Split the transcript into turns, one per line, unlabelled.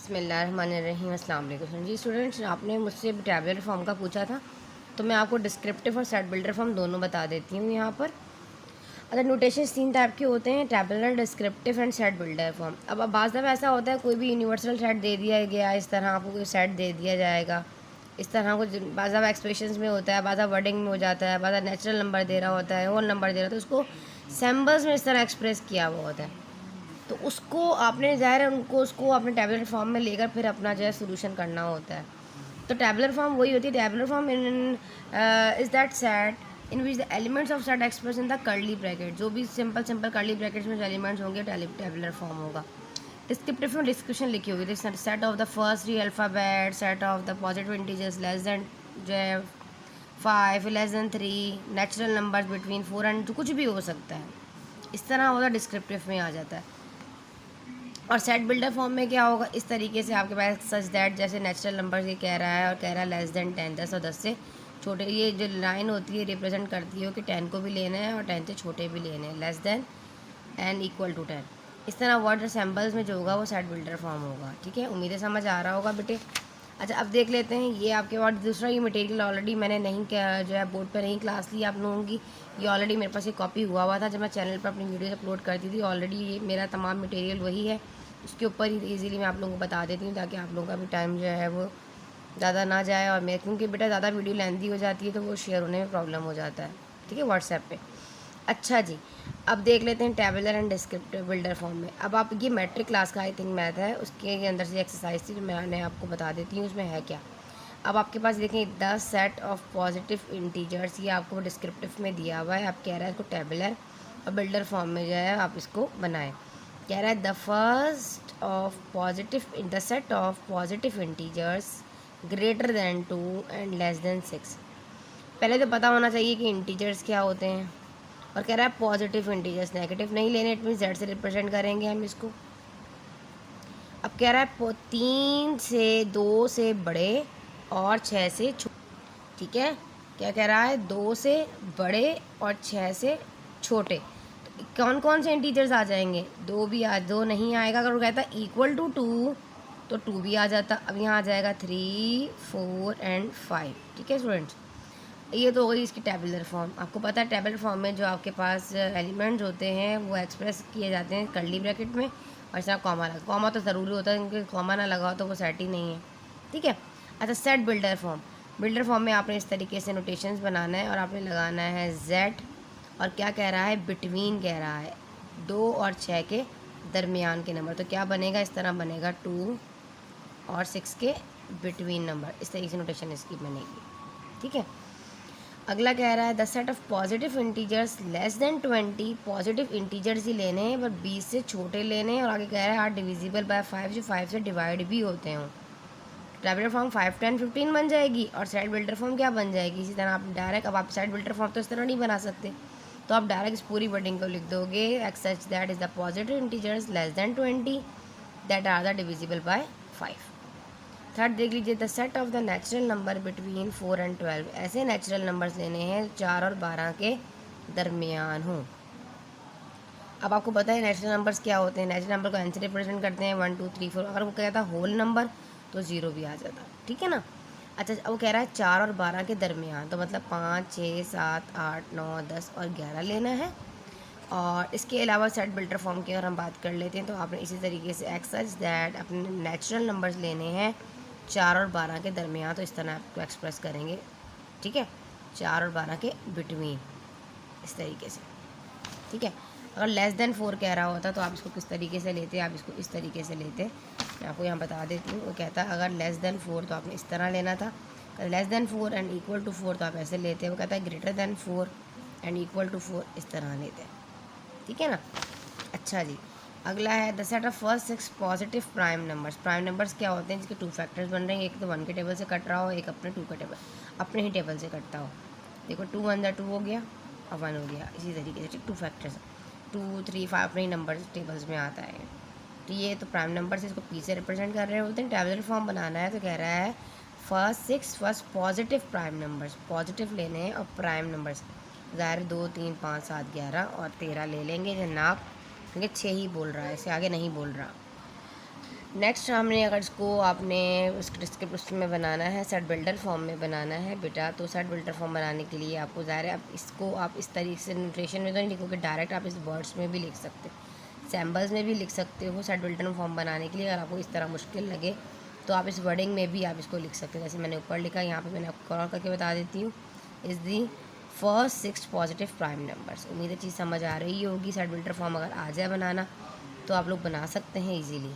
बिस्मिल्लाहिर्रहमानिर्रहीम। अस्सलाम वालेकुम जी स्टूडेंट्स, आपने मुझसे टैबुलर फॉर्म का पूछा था तो मैं आपको डिस्क्रिप्टिव और सेट बिल्डर फॉर्म दोनों बता देती हूँ यहाँ पर। अगर नोटेशन 3 टाइप के होते हैं, tabular, descriptive and set builder form. अब बाज़ दफ़ा ऐसा होता है कोई भी यूनिवर्सल सेट दे दिया गया, इस तरह आपको कोई सेट दे दिया जाएगा, इस तरह कुछ बाज़ दफ़ा एक्सप्रेशंस में होता है, बाज़ वर्डिंग में हो जाता है, बाज़ नेचुरल नंबर दे रहा होता है, होल नंबर दे रहा होता है, उसको सिंबल्स में इस तरह एक्सप्रेस किया हुआ होता है। तो उसको आपने ज़ाहिर है उनको उसको अपने टैबुलर फॉर्म में लेकर फिर अपना जो है सोल्यूशन करना होता है। तो टैबुलर फॉर्म वही होती है। Tabular form is that set in which the elements of set express in the curly bracket. जो भी सिंपल सिंपल कर्ली ब्रैकेट्स में जो एलिमेंट्स होंगे टैबुलर फॉर्म होगा। डिस्क्रिप्टिव में डिस्क्रिप्शन लिखी होगी, set of the first 3 alphabet, set of the positive integers less than जो है 5, less than 3, natural numbers between 4 and 2, कुछ भी हो सकता है। इस तरह होगा, डिस्क्रिप्टिव में आ जाता है। और सेट बिल्डर फॉर्म में क्या होगा, इस तरीके से आपके पास सच दैट, जैसे नेचुरल नंबर ये कह रहा है और कह रहा है लेस देन 10, 10 और 10 से छोटे, ये जो लाइन होती है रिप्रेजेंट करती है कि 10 को भी लेना है और 10 से छोटे भी लेने हैं, less than and equal to 10। इस तरह वर्ड सैम्बल्स में जो होगा वो सेट बिल्डर फॉर्म होगा। ठीक है, उम्मीदें समझ आ रहा होगा बेटे। अच्छा, अब देख लेते हैं ये आपके पास दूसरा। ये मटेरियल ऑलरेडी मैंने नहीं जो है बोर्ड पर नहीं क्लास ली आप लोगों की, ये ऑलरेडी मेरे पास ये कॉपी हुआ था जब मैं चैनल पर अपनी वीडियो अपलोड करती थी। ऑलरेडी ये मेरा तमाम मटेरियल वही है, उसके ऊपर ही ईज़िली मैं आप लोगों को बता देती हूँ ताकि आप लोगों का भी टाइम जो है वो ज़्यादा ना जाए। और मैं क्योंकि बेटा ज़्यादा वीडियो लेंथी हो जाती है तो वो शेयर होने में प्रॉब्लम हो जाता है, ठीक है, व्हाट्सएप पे। अच्छा जी, अब देख लेते हैं tabular and descriptive builder form में। अब आप ये मैट्रिक क्लास का आई थिंक मैथ है, उसके अंदर से एक्सरसाइज थी जो मैंने आपको बता देती हूँ उसमें है क्या। अब आपके पास देखें the set of positive integers, ये आपको डिस्क्रिप्टिव में दिया हुआ है। आप कह रहा है इसको टैबुलर और बिल्डर फॉर्म में जो है आप इसको बनाएं। कह रहा है the first of positive in the set of positive integers greater than 2 and less than 6। पहले तो पता होना चाहिए कि इंटीजर्स क्या होते हैं। और कह रहा है पॉजिटिव इंटीजर्स, नेगेटिव नहीं लेने, इट मीन जेड से रिप्रेजेंट करेंगे हम इसको। अब कह रहा है 3 से 2 से बड़े और 6 से छोटे। ठीक है, क्या कह रहा है, 2 से बड़े और 6 से छोटे। तो कौन कौन से इंटीजर्स आ जाएंगे, 2 भी दो नहीं आएगा। अगर वो कहता है इक्वल टू 2 तो 2 भी आ जाता। अब यहाँ आ जाएगा 3, 4 एंड 5। ठीक है स्टूडेंट्स, ये तो हो गई इसकी टैबुलर फॉर्म। आपको पता है टैबुलर फॉर्म में जो आपके पास एलिमेंट्स होते हैं वो एक्सप्रेस किए जाते हैं कर्ली ब्रैकेट में, और इसका कॉमा लगा। कॉमा तो ज़रूरी होता है क्योंकि कॉमा ना लगा हो तो वो सेट ही नहीं है। ठीक है। अच्छा, set builder form. Builder form में आपने इस तरीके से नोटेशंस बनाना है और आपने लगाना है जेड, और क्या कह रहा है, बिटवीन कह रहा है 2 और 6 के दरमियान के नंबर। तो क्या बनेगा, इस तरह बनेगा 2 और 6 के बिटवीन नंबर, इस तरीके से नोटेशन इसकी बनेगी। ठीक है। अगला कह रहा है the set of positive integers less than 20। Positive integers ही लेने हैं पर 20 से छोटे लेने हैं। और आगे कह रहा है आर डिविजिबल बाय 5, जो 5 से डिवाइड भी होते हैं। टैबुलर फॉर्म 5, 10, 15 बन जाएगी और सेट बिल्डर फॉर्म क्या बन जाएगी, इसी तरह आप डायरेक्ट। अब आप सेट बिल्डर फॉर्म तो इस तरह नहीं बना सकते, तो आप डायरेक्ट इस पूरी वर्डिंग को लिख दोगे x such that is the positive integers less than 20 that are the divisible by 5। Third देख लीजिए, the set of the natural number between 4 and 12। ऐसे नेचुरल नंबर्स लेने हैं 4 और 12 के दरमियान हों। अब आपको पता है नेचुरल नंबर्स क्या होते हैं। नेचुरल नंबर को एन से रिप्रेजेंट करते हैं 1, 2, 3, 4। अगर वो कहता है होल नंबर तो 0 भी आ जाता। ठीक है ना। अच्छा, अब वो कह रहा है 4 और 12 के दरमियान, तो मतलब 5, 6, 7, 8, 9, 10 और 11 लेना है। और इसके अलावा सेट बिल्डर फॉर्म की अगर हम बात कर लेते हैं तो आपने इसी तरीके से एक्स सच दैट अपने नेचुरल नंबर्स लेने हैं 4 और 12 के दरमियान, तो इस तरह आपको एक्सप्रेस करेंगे। ठीक है, 4 और 12 के बिटवीन, इस तरीके से। ठीक है। अगर लेस देन 4 कह रहा होता तो आप इसको किस तरीके से लेते, आप इसको इस तरीके से लेते। मैं आपको यहाँ बता देती हूँ। वो कहता है अगर लेस देन 4 तो आपने इस तरह लेना था, less than 4 and equal to 4 तो आप ऐसे लेते। वो कहता है greater than 4 and equal to 4, इस तरह लेते हैं। ठीक है ना। अच्छा जी, अगला है the set of first 6 positive prime numbers. Prime numbers क्या होते हैं जिसके 2 फैक्टर्स बन रहे हैं, एक तो 1 के टेबल से कट रहा हो, एक अपने 2 के टेबल अपने ही टेबल से कटता हो। देखो 2 1 2 हो गया और 1 हो गया, इसी तरीके से 2 फैक्टर्स 2, 3, 5 अपने ही नंबर टेबल्स में आता है। तो ये तो प्राइम नंबर से इसको पी से रिप्रेजेंट कर रहे होते हैं। टैबुलर फॉर्म बनाना है तो कह रहा है first 6 first positive prime numbers, positive लेने हैं और प्राइम नंबर्स ज़ाहिर 2, 3, 5, 7, 11 और 13 ले लेंगे जनाब, क्योंकि 6 ही बोल रहा है, इससे आगे नहीं बोल रहा। नेक्स्ट हमने अगर इसको आपने स्क्रिप्ट उसमें बनाना है, सेट बिल्डर फॉर्म में बनाना है बेटा, तो सेट बिल्डर फॉर्म बनाने के लिए आपको ज़ाहिर है आप इसको आप इस तरीके से नोटेशन में तो नहीं लिखोगे, डायरेक्ट आप इस वर्ड्स में भी लिख सकते हो, सैम्बल्स में भी लिख सकते हो। सेट बिल्डर फॉर्म बनाने के लिए अगर आपको इस तरह मुश्किल लगे तो आप इस वर्डिंग में भी आप इसको लिख सकते हो। जैसे मैंने ऊपर लिखा, यहाँ पर मैंने आपको कॉल करके बता देती हूँ, is the first 6 positive prime numbers. उम्मीद है चीज़ समझ आ रही होगी। सेट बिल्डर फॉर्म अगर आ जाए बनाना तो आप लोग बना सकते हैं ईजीली।